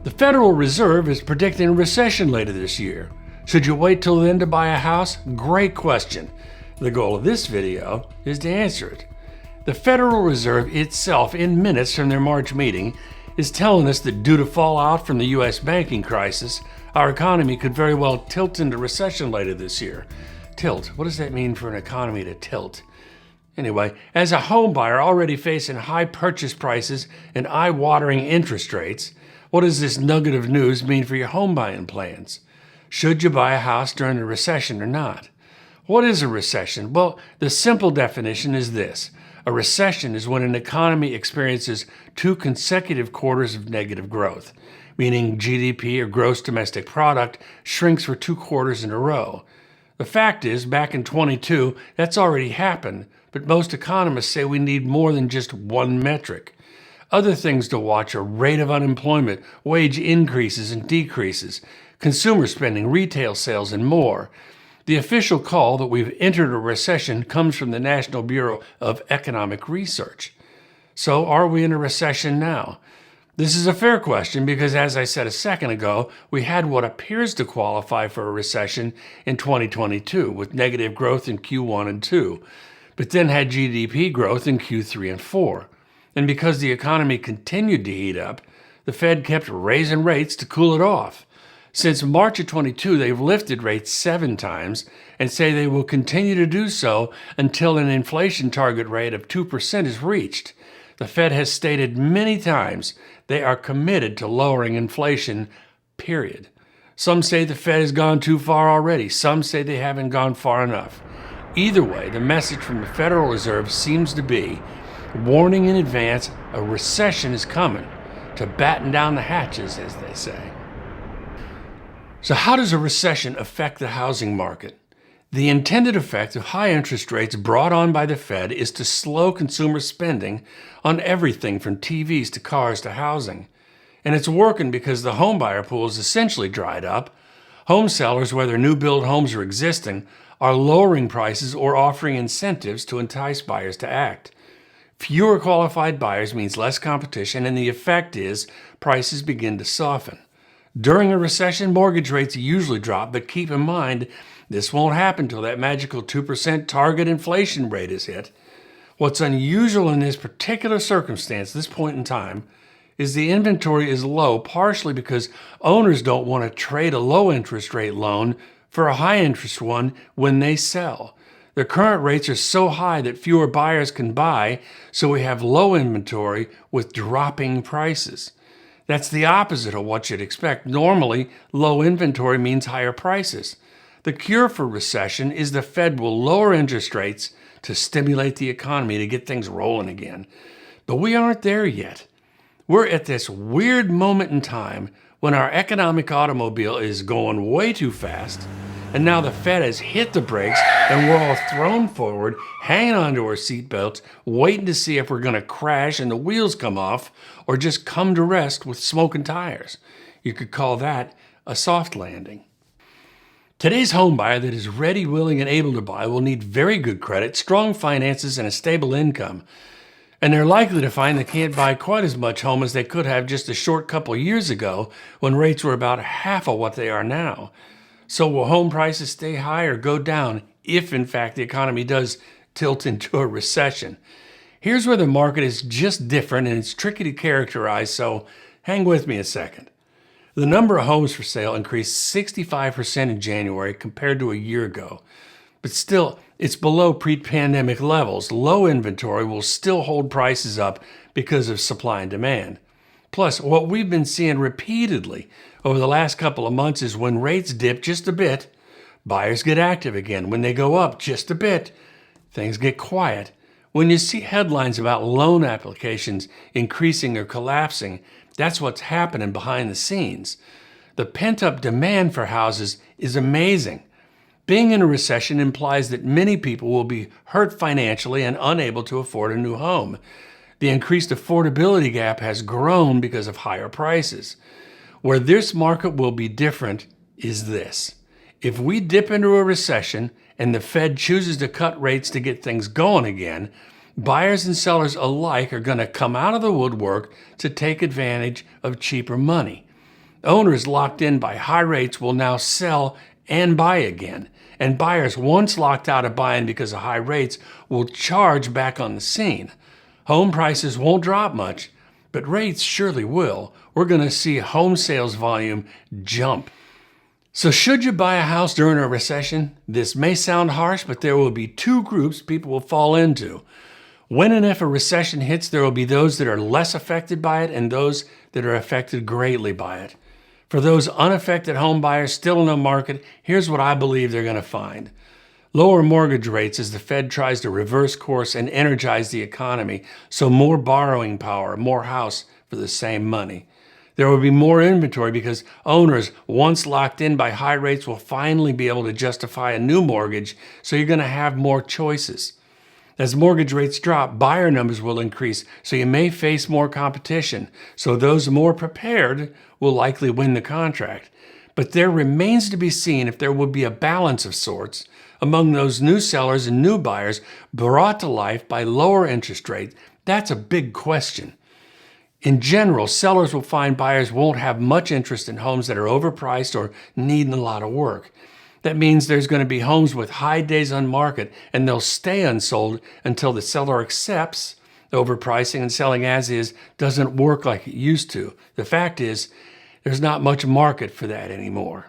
The Federal Reserve is predicting a recession later this year. Should you wait till then to buy a house? Great question. The goal of this video is to answer it. The Federal Reserve itself, in minutes from their March meeting, is telling us that due to fallout from the U.S. banking crisis, our economy could very well tilt into recession later this year. Tilt, what does that mean for an economy to tilt? Anyway, as a home buyer already facing high purchase prices and eye-watering interest rates, what does this nugget of news mean for your home buying plans? Should you buy a house during a recession or not? What is a recession? Well, the simple definition is this. A recession is when an economy experiences 2 consecutive quarters of negative growth, meaning GDP or gross domestic product shrinks for 2 quarters in a row. The fact is, back in 22, that's already happened, but most economists say we need more than just one metric. Other things to watch are rate of unemployment, wage increases and decreases, consumer spending, retail sales, and more. The official call that we've entered a recession comes from the National Bureau of Economic Research. So are we in a recession now? This is a fair question because, as I said a second ago, we had what appears to qualify for a recession in 2022 with negative growth in Q1 and 2, but then had GDP growth in Q3 and 4. And because the economy continued to heat up, the Fed kept raising rates to cool it off. Since March of 22, they've lifted rates 7 times and say they will continue to do so until an inflation target rate of 2% is reached. The Fed has stated many times they are committed to lowering inflation, period. Some say the Fed has gone too far already. Some say they haven't gone far enough. Either way, the message from the Federal Reserve seems to be warning in advance a recession is coming, to batten down the hatches, as they say. So how does a recession affect the housing market? The intended effect of high interest rates brought on by the Fed is to slow consumer spending on everything from TVs to cars to housing. And it's working because the homebuyer pool is essentially dried up. Home sellers, whether new build homes or existing, are lowering prices or offering incentives to entice buyers to act. Fewer qualified buyers means less competition, and the effect is prices begin to soften. During a recession, mortgage rates usually drop, but keep in mind, this won't happen until that magical 2% target inflation rate is hit. What's unusual in this particular circumstance, this point in time, is the inventory is low, partially because owners don't want to trade a low interest rate loan for a high interest one when they sell. The current rates are so high that fewer buyers can buy, so we have low inventory with dropping prices. That's the opposite of what you'd expect. Normally, low inventory means higher prices. The cure for recession is the Fed will lower interest rates to stimulate the economy to get things rolling again. But we aren't there yet. We're at this weird moment in time when our economic automobile is going way too fast, and now the Fed has hit the brakes and we're all thrown forward, hanging onto our seatbelts, waiting to see if we're going to crash and the wheels come off or just come to rest with smoking tires. You could call that a soft landing. Today's homebuyer that is ready, willing, and able to buy will need very good credit, strong finances, and a stable income. And they're likely to find they can't buy quite as much home as they could have just a short couple years ago when rates were about half of what they are now. So will home prices stay high or go down if, in fact, the economy does tilt into a recession? Here's where the market is just different and it's tricky to characterize, so hang with me a second. The number of homes for sale increased 65% in January compared to a year ago. But still, it's below pre-pandemic levels. Low inventory will still hold prices up because of supply and demand. Plus, what we've been seeing repeatedly over the last couple of months is when rates dip just a bit, buyers get active again. When they go up just a bit, things get quiet. When you see headlines about loan applications increasing or collapsing, that's what's happening behind the scenes. The pent-up demand for houses is amazing. Being in a recession implies that many people will be hurt financially and unable to afford a new home. The increased affordability gap has grown because of higher prices. Where this market will be different is this. If we dip into a recession and the Fed chooses to cut rates to get things going again, buyers and sellers alike are going to come out of the woodwork to take advantage of cheaper money. Owners locked in by high rates will now sell and buy again. And buyers once locked out of buying because of high rates will charge back on the scene. Home prices won't drop much, but rates surely will. We're going to see home sales volume jump. So should you buy a house during a recession? This may sound harsh, but there will be two groups people will fall into. When and if a recession hits, there will be those that are less affected by it and those that are affected greatly by it. For those unaffected home buyers still in the market, here's what I believe they're going to find. Lower mortgage rates as the Fed tries to reverse course and energize the economy, so more borrowing power, more house for the same money. There will be more inventory because owners, once locked in by high rates, will finally be able to justify a new mortgage, so you're going to have more choices. As mortgage rates drop, buyer numbers will increase, so you may face more competition. So those more prepared will likely win the contract. But there remains to be seen if there will be a balance of sorts among those new sellers and new buyers brought to life by lower interest rates. That's a big question. In general, sellers will find buyers won't have much interest in homes that are overpriced or needing a lot of work. That means there's going to be homes with high days on market, and they'll stay unsold until the seller accepts overpricing, and selling as is doesn't work like it used to. The fact is, there's not much market for that anymore.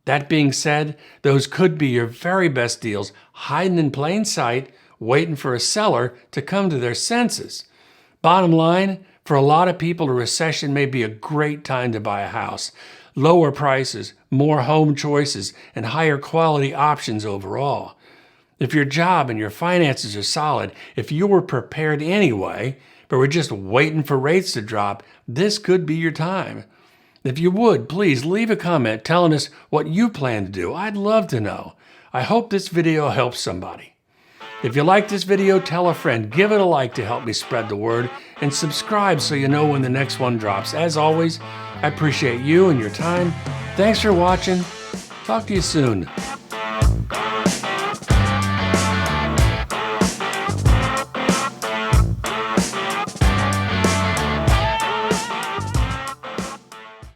That being said, those could be your very best deals, hiding in plain sight, waiting for a seller to come to their senses. Bottom line, for a lot of people, a recession may be a great time to buy a house. Lower prices, more home choices, and higher quality options overall. If your job and your finances are solid, if you were prepared anyway, but were just waiting for rates to drop, this could be your time. If you would, please leave a comment telling us what you plan to do. I'd love to know. I hope this video helps somebody. If you like this video, tell a friend, give it a like to help me spread the word, and subscribe so you know when the next one drops. As always, I appreciate you and your time. Thanks for watching. Talk to you soon.